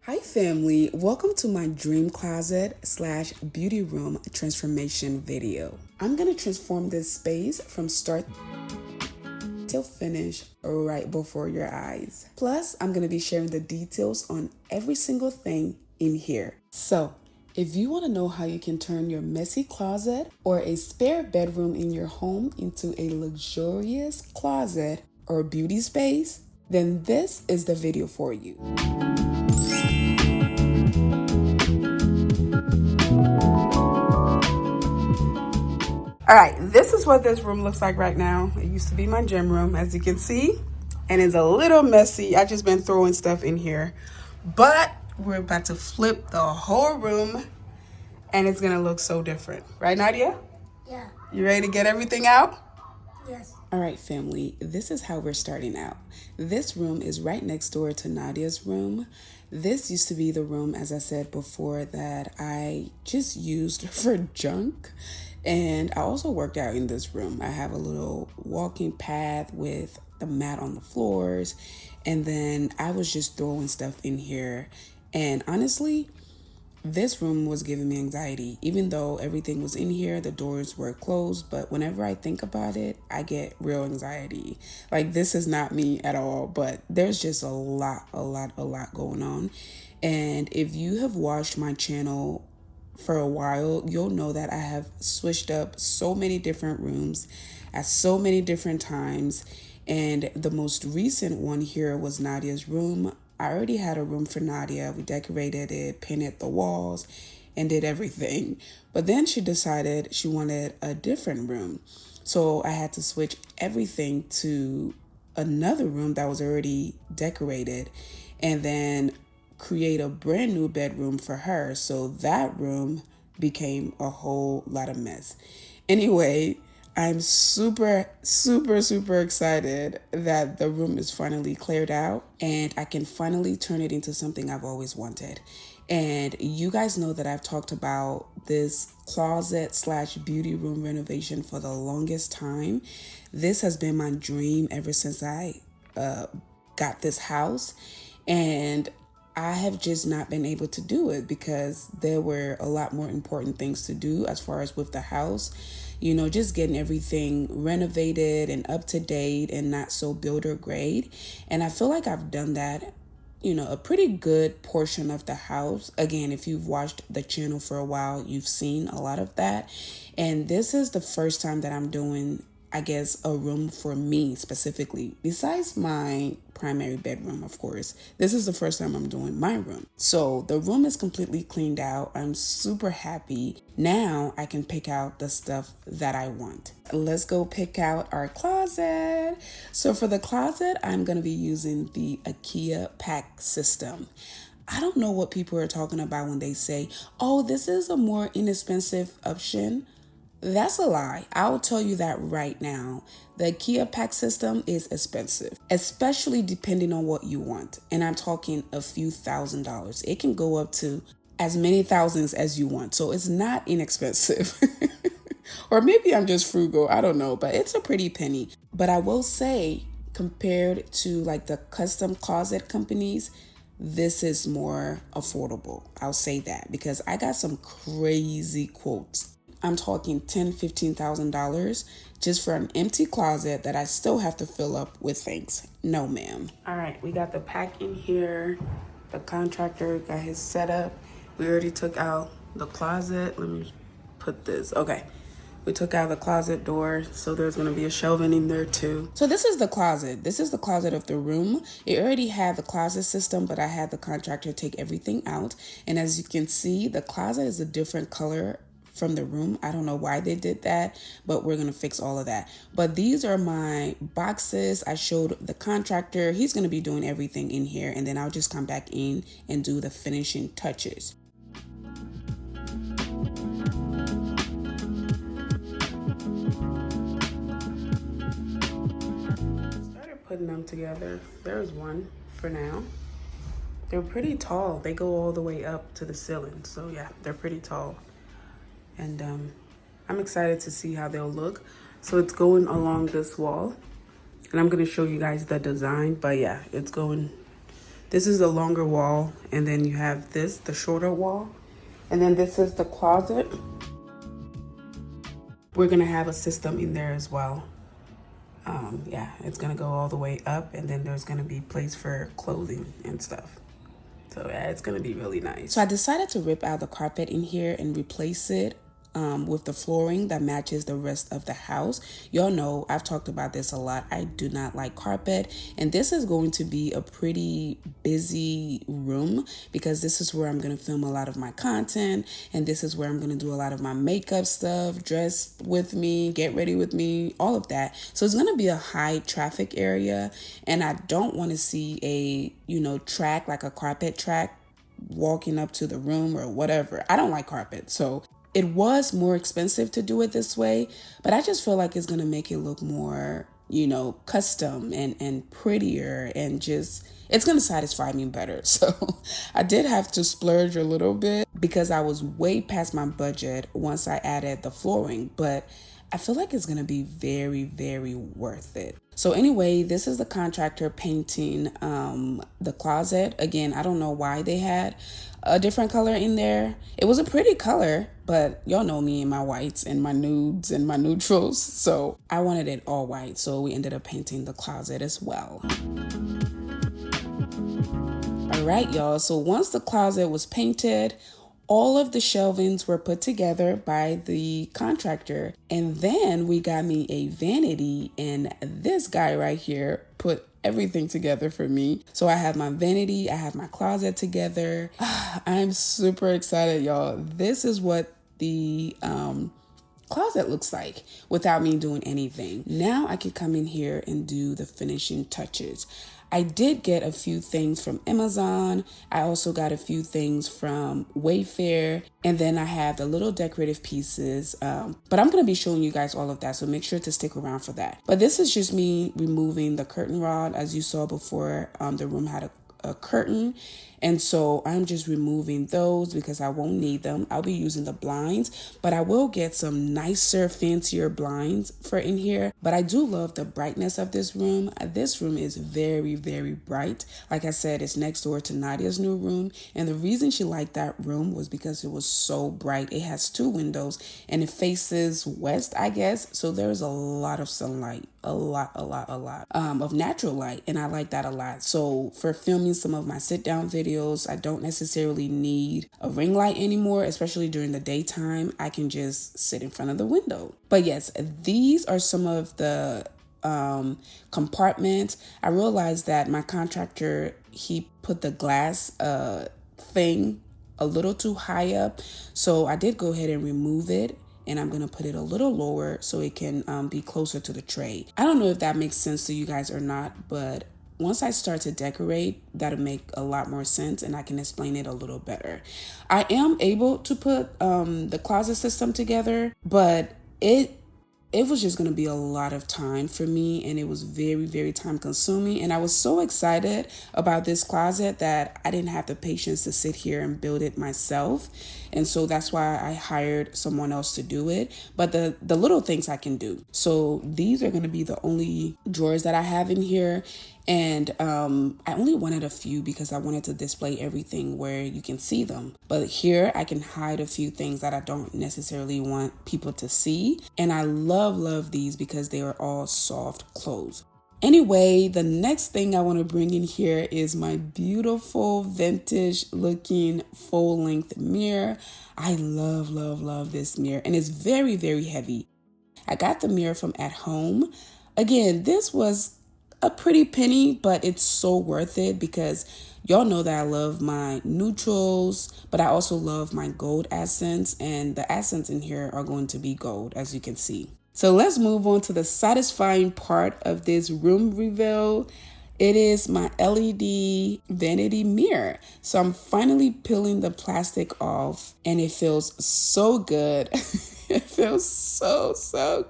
Hi family, welcome to my dream closet slash beauty room transformation video. I'm gonna transform this space from start till finish right before your eyes. Plus, I'm gonna be sharing the details on every single thing in here. So, if you wanna know how you can turn your messy closet or a spare bedroom in your home into a luxurious closet or beauty space, then this is the video for you. All right, this is what this room looks like right now. It used to be my gym room, as you can see, and it's a little messy. I just been throwing stuff in here, but we're about to flip the whole room, and it's gonna look so different, right, Nadia? Yeah. You ready to get everything out? Yes. All right, family, this is how we're starting out. This room is right next door to Nadia's room. This used to be the room, as I said before, that I just used for junk. And I also worked out in this room. I have a little walking path with the mat on the floors. And then I was just throwing stuff in here. And honestly, this room was giving me anxiety. Even though everything was in here, the doors were closed, but whenever I think about it, I get real anxiety. Like, this is not me at all, but there's just a lot going on. And if you have watched my channel for a while, you'll know that I have switched up so many different rooms at so many different times. And the most recent one here was Nadia's room. I already had a room for Nadia. We decorated it, painted the walls, and did everything. But then she decided she wanted a different room. So I had to switch everything to another room that was already decorated and then create a brand new bedroom for her. So that room became a whole lot of mess. Anyway, I'm super excited that the room is finally cleared out and I can finally turn it into something I've always wanted. And you guys know that I've talked about this closet slash beauty room renovation for the longest time. This has been my dream ever since I got this house. And I have just not been able to do it because there were a lot more important things to do as far as with the house. You know, just getting everything renovated and up to date and not so builder grade. And I feel like I've done that, you know, a pretty good portion of the house. Again, if you've watched the channel for a while, you've seen a lot of that. And this is the first time that I'm doing, I guess, a room for me specifically, besides my primary bedroom, of course. This is the first time I'm doing my room. So the room is completely cleaned out. I'm super happy. Now I can pick out the stuff that I want. Let's go pick out our closet. So for the closet, I'm going to be using the IKEA pack system. I don't know what people are talking about when they say, oh, this is a more inexpensive option. That's a lie. I'll tell you that right now. The IKEA pack system is expensive, especially depending on what you want. And I'm talking a few $1,000s. It can go up to as many thousands as you want. So it's not inexpensive. Or maybe I'm just frugal. I don't know, but it's a pretty penny. But I will say, compared to like the custom closet companies, this is more affordable. I'll say that because I got some crazy quotes. I'm talking $10,000-$15,000 just for an empty closet that I still have to fill up with things. No, ma'am. All right, we got the pack in here. The contractor got his setup. We already took out the closet. Let me put this. Okay. We took out the closet door, so there's going to be a shelving in there too. So this is the closet. This is the closet of the room. It already had the closet system, but I had the contractor take everything out. And as you can see, the closet is a different color from the room. I don't know why they did that, but we're going to fix all of that. But these are my boxes. I showed the contractor. He's going to be doing everything in here, and then I'll just come back in and do the finishing touches. Putting them together. There's one for now. They're pretty tall. They go all the way up to the ceiling. So yeah, they're pretty tall. And I'm excited to see how they'll look. So it's going along this wall. And I'm going to show you guys the design. But yeah, it's going This is the longer wall, and then you have this, the shorter wall. And then this is the closet. We're gonna have a system in there as well. Yeah, it's gonna go all the way up, and then there's gonna be place for clothing and stuff. So yeah, it's gonna be really nice. So I decided to rip out the carpet in here and replace it with the flooring that matches the rest of the house. Y'all know I've talked about this a lot. I do not like carpet, and this is going to be a pretty busy room because this is where I'm going to film a lot of my content, and this is where I'm going to do a lot of my makeup stuff, dress with me, get ready with me, all of that. So it's going to be a high traffic area, and I don't want to see a, track, like a carpet track walking up to the room or whatever. I don't like carpet. So it was more expensive to do it this way, but I just feel like it's going to make it look more, custom and prettier, and just, it's going to satisfy me better. So I did have to splurge a little bit because I was way past my budget once I added the flooring, but I feel like it's going to be very, very worth it. So anyway, this is the contractor painting the closet. Again, I don't know why they had a different color in there. It was a pretty color, but y'all know me and my whites and my nudes and my neutrals. So I wanted it all white. So we ended up painting the closet as well. All right, y'all. So once the closet was painted, all of the shelvings were put together by the contractor. And then we got me a vanity, and this guy right here put everything together for me. So I have my vanity, I have my closet together. I'm super excited, y'all. This is what the closet looks like without me doing anything. Now I can come in here and do the finishing touches. I did get a few things from Amazon. I also got a few things from Wayfair. And then I have the little decorative pieces. But I'm going to be showing you guys all of that, so make sure to stick around for that. But this is just me removing the curtain rod. As you saw before, the room had a curtain. And so I'm just removing those because I won't need them. I'll be using the blinds, but I will get some nicer, fancier blinds for in here. But I do love the brightness of this room. This room is very, very bright. Like I said, it's next door to Nadia's new room. And the reason she liked that room was because it was so bright. It has 2 windows and it faces west, I guess. So there's a lot of sunlight, a lot of natural light. And I like that a lot. So for filming some of my sit down videos, I don't necessarily need a ring light anymore, especially during the daytime. I can just sit in front of the window. But yes, these are some of the compartments. I realized that my contractor, he put the glass thing a little too high up. So I did go ahead and remove it. And I'm going to put it a little lower so it can be closer to the tray. I don't know if that makes sense to you guys or not, but once I start to decorate, that'll make a lot more sense and I can explain it a little better. I am able to put the closet system together, but it was just going to be a lot of time for me, and it was very, very time consuming. And I was so excited about this closet that I didn't have the patience to sit here and build it myself. And so that's why I hired someone else to do it. But the little things I can do. So these are going to be the only drawers that I have in here. And I only wanted a few because I wanted to display everything where you can see them. But here I can hide a few things that I don't necessarily want people to see. And I love these because they are all soft close. Anyway, the next thing I want to bring in here is my beautiful vintage looking full length mirror. I love this mirror, and it's very, very heavy. I got the mirror from At Home. Again, this was a pretty penny, but it's so worth it because y'all know that I love my neutrals, but I also love my gold accents, and the accents in here are going to be gold, as you can see. So let's move on to the satisfying part of this room reveal. It is my LED vanity mirror. So I'm finally peeling the plastic off, and it feels so good. It feels so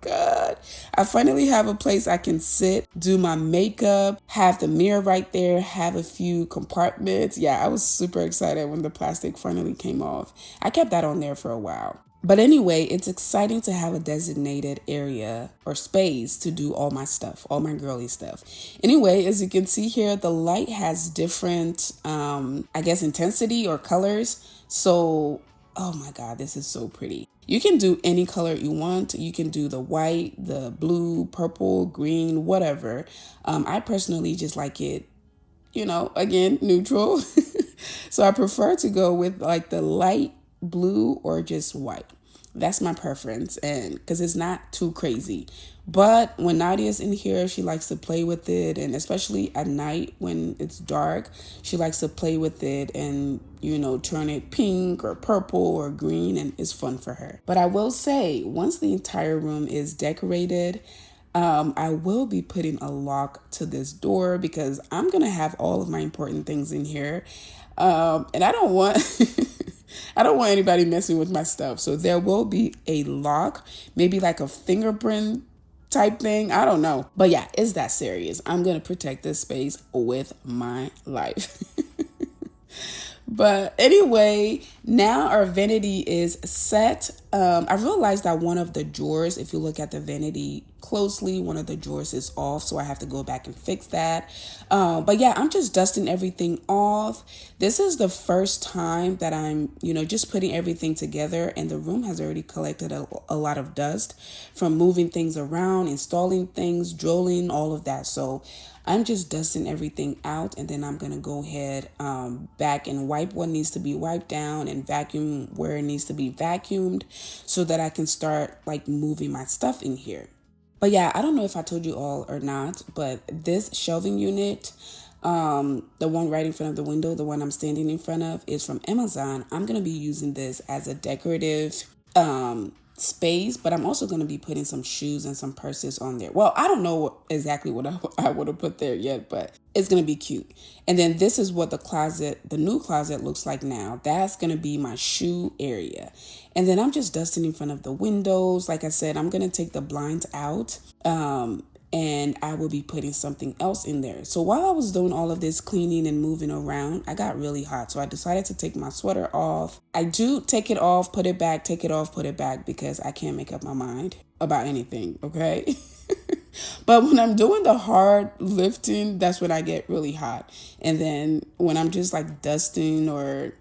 good. I finally have a place I can sit, do my makeup, have the mirror right there, have a few compartments. Yeah, I was super excited when the plastic finally came off. I kept that on there for a while. But anyway, it's exciting to have a designated area or space to do all my stuff, all my girly stuff. Anyway, as you can see here, the light has different, I guess, intensity or colors. So, oh my God, this is so pretty. You can do any color you want. You can do the white, the blue, purple, green, whatever. I personally just like it, again, neutral. So I prefer to go with like the light blue or just white. That's my preference, and because it's not too crazy. But when Nadia's in here, she likes to play with it, and especially at night when it's dark, she likes to play with it and, turn it pink or purple or green, and it's fun for her. But I will say, once the entire room is decorated, I will be putting a lock to this door because I'm going to have all of my important things in here. And I don't want I don't want anybody messing with my stuff. So there will be a lock, maybe like a fingerprint type thing. I don't know. But yeah, it's that serious. I'm going to protect this space with my life. But anyway, now our vanity is set. I realized that one of the drawers, if you look at the vanity closely, one of the drawers is off, so I have to go back and fix that. But yeah, I'm just dusting everything off. This is the first time that I'm, just putting everything together, and the room has already collected a lot of dust from moving things around, installing things, drilling, all of that. So I'm just dusting everything out, and then I'm going to go ahead back and wipe what needs to be wiped down and vacuum where it needs to be vacuumed so that I can start like moving my stuff in here. But yeah, I don't know if I told you all or not, but this shelving unit, the one right in front of the window, the one I'm standing in front of, is from Amazon. I'm going to be using this as a decorative space, but I'm also going to be putting some shoes and some purses on there. Well, I don't know exactly what I would have put there yet, but it's going to be cute. And then this is what the new closet looks like now. That's going to be my shoe area. And then I'm just dusting in front of the windows. Like I said, I'm going to take the blinds out. And I will be putting something else in there. So while I was doing all of this cleaning and moving around, I got really hot. So I decided to take my sweater off. I do take it off, put it back, take it off, put it back, because I can't make up my mind about anything, okay? But when I'm doing the hard lifting, that's when I get really hot. And then when I'm just like dusting or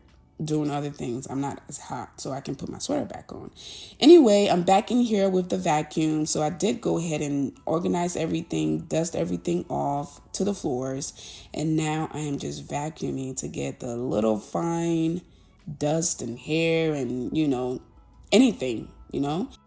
doing other things, I'm not as hot, so I can put my sweater back on. Anyway, I'm back in here with the vacuum, so I did go ahead and organize everything, dust everything off to the floors, and now I am just vacuuming to get the little fine dust and hair and anything.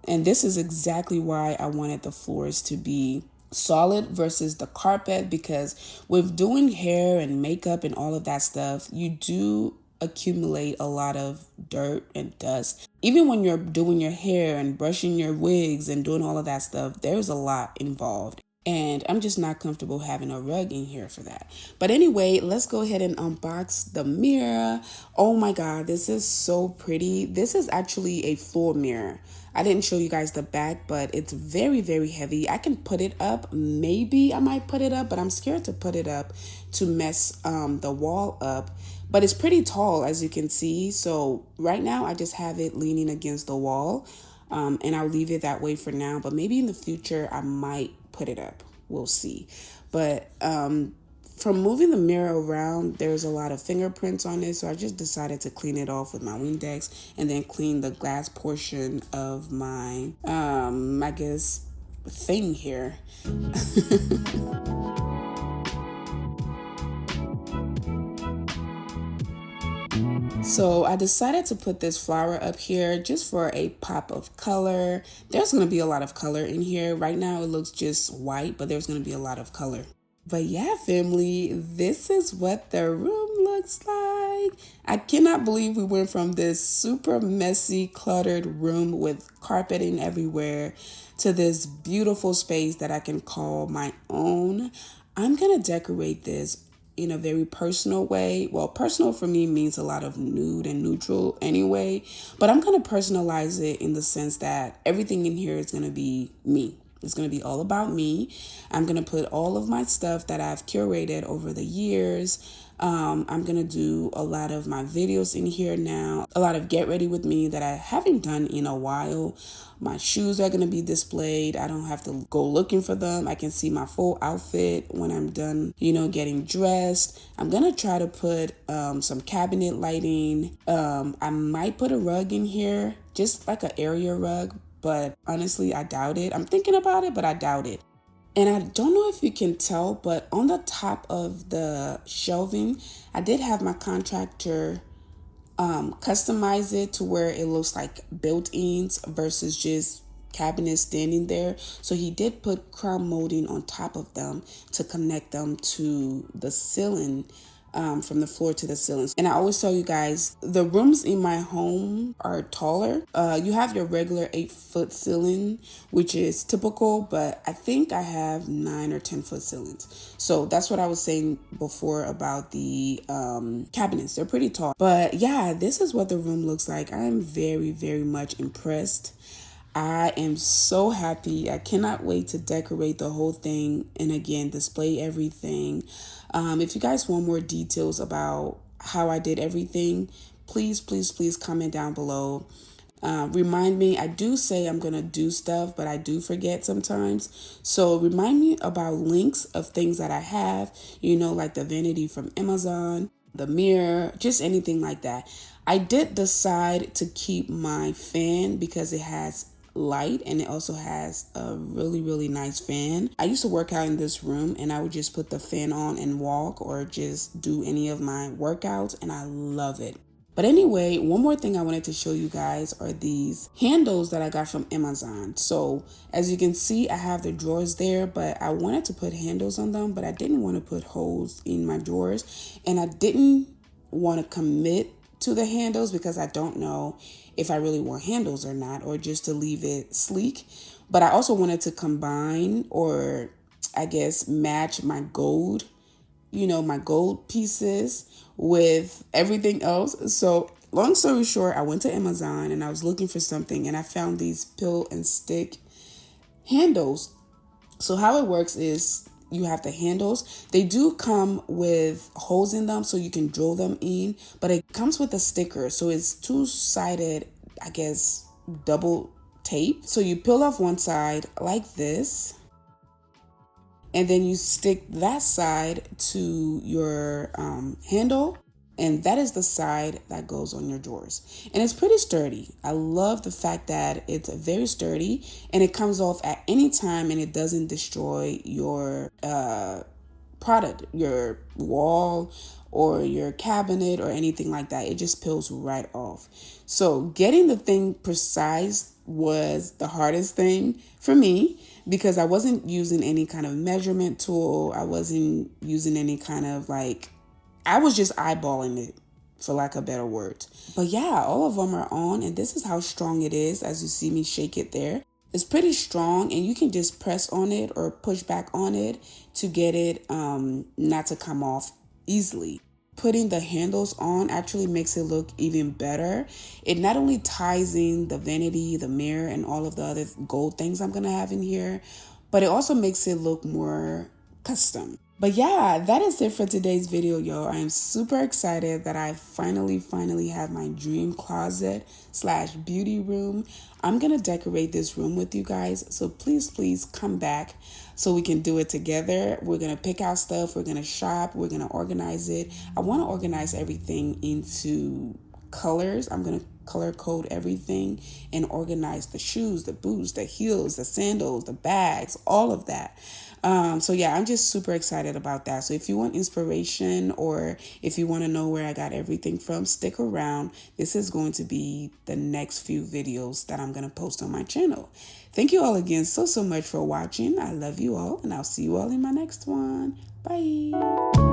And this is exactly why I wanted the floors to be solid versus the carpet, because with doing hair and makeup and all of that stuff, you do accumulate a lot of dirt and dust. Even when you're doing your hair and brushing your wigs and doing all of that stuff, there's a lot involved. And I'm just not comfortable having a rug in here for that. But anyway, let's go ahead and unbox the mirror. Oh my God, this is so pretty. This is actually a full mirror. I didn't show you guys the back, but it's very, very heavy. I can put it up. Maybe I might put it up, but I'm scared to put it up to mess the wall up. But it's pretty tall, as you can see. So right now I just have it leaning against the wall. And I'll leave it that way for now. But maybe in the future I might put it up. We'll see. But from moving the mirror around, there's a lot of fingerprints on it. So I just decided to clean it off with my Windex and then clean the glass portion of my, I guess, thing here. So I decided to put this flower up here just for a pop of color. There's going to be a lot of color in here. Right now it looks just white, but there's going to be a lot of color. But yeah, family, this is what the room looks like. I cannot believe we went from this super messy, cluttered room with carpeting everywhere to this beautiful space that I can call my own. I'm going to decorate this in a very personal way. Well, personal for me means a lot of nude and neutral anyway, but I'm going to personalize it in the sense that everything in here is going to be me. It's going to be all about me. I'm going to put all of my stuff that I've curated over the years. I'm gonna do a lot of my videos in here now, a lot of get ready with me that I haven't done in a while. My shoes are gonna be displayed. I don't have to go looking for them. I can see my full outfit when I'm done, getting dressed. I'm gonna try to put some cabinet lighting. I might put a rug in here, just like an area rug, but honestly, I doubt it. I'm thinking about it, but I doubt it. And I don't know if you can tell, but on the top of the shelving, I did have my contractor customize it to where it looks like built-ins versus just cabinets standing there. So he did put crown molding on top of them to connect them to the ceiling, from the floor to the ceilings. And I always tell you guys, the rooms in my home are taller. You have your regular 8-foot ceiling, which is typical, but I think I have 9 or 10-foot ceilings. So that's what I was saying before about the cabinets. They're pretty tall. But yeah, this is what the room looks like. I'm very, very much impressed. I am so happy. I cannot wait to decorate the whole thing and again display everything. If you guys want more details about how I did everything, please comment down below. Remind me, I do say I'm gonna do stuff, but I do forget sometimes. So remind me about links of things that I have, like the vanity from Amazon, the mirror, just anything like that. I did decide to keep my fan because it has light and it also has a really, really nice fan. I used to work out in this room and I would just put the fan on and walk or just do any of my workouts, and I love it. But anyway, one more thing I wanted to show you guys are these handles that I got from Amazon. So as you can see, I have the drawers there, but I wanted to put handles on them, but I didn't want to put holes in my drawers, and I didn't want to commit to the handles because I don't know if I really want handles or not, or just to leave it sleek. But I also wanted to combine, or I guess match my gold, my gold pieces with everything else. So long story short, I went to Amazon and I was looking for something and I found these peel and stick handles. So how it works is you have the handles. They do come with holes in them so you can drill them in, but it comes with a sticker. So it's two-sided, I guess, double tape. So you peel off one side like this, and then you stick that side to your handle, and that is the side that goes on your drawers. And it's pretty sturdy. I love the fact that it's very sturdy and it comes off at any time and it doesn't destroy your product, your wall or your cabinet or anything like that. It just peels right off. So getting the thing precise was the hardest thing for me because I wasn't using any kind of measurement tool. I wasn't using any kind of I was just eyeballing it, for lack of better words. But yeah, all of them are on, and this is how strong it is. As you see me shake it there, it's pretty strong, and you can just press on it or push back on it to get it not to come off easily. Putting the handles on actually makes it look even better. It not only ties in the vanity, the mirror, and all of the other gold things I'm gonna have in here, but it also makes it look more custom. But yeah, that is it for today's video, yo. I am super excited that I finally have my dream closet / beauty room. I'm going to decorate this room with you guys. So please come back so we can do it together. We're going to pick out stuff. We're going to shop. We're going to organize it. I want to organize everything into colors. I'm going to color code everything and organize the shoes, the boots, the heels, the sandals, the bags, all of that. So yeah, I'm just super excited about that. So if you want inspiration or if you want to know where I got everything from, stick around. This is going to be the next few videos that I'm going to post on my channel. Thank you all again so much for watching. I love you all, and I'll see you all in my next one. Bye.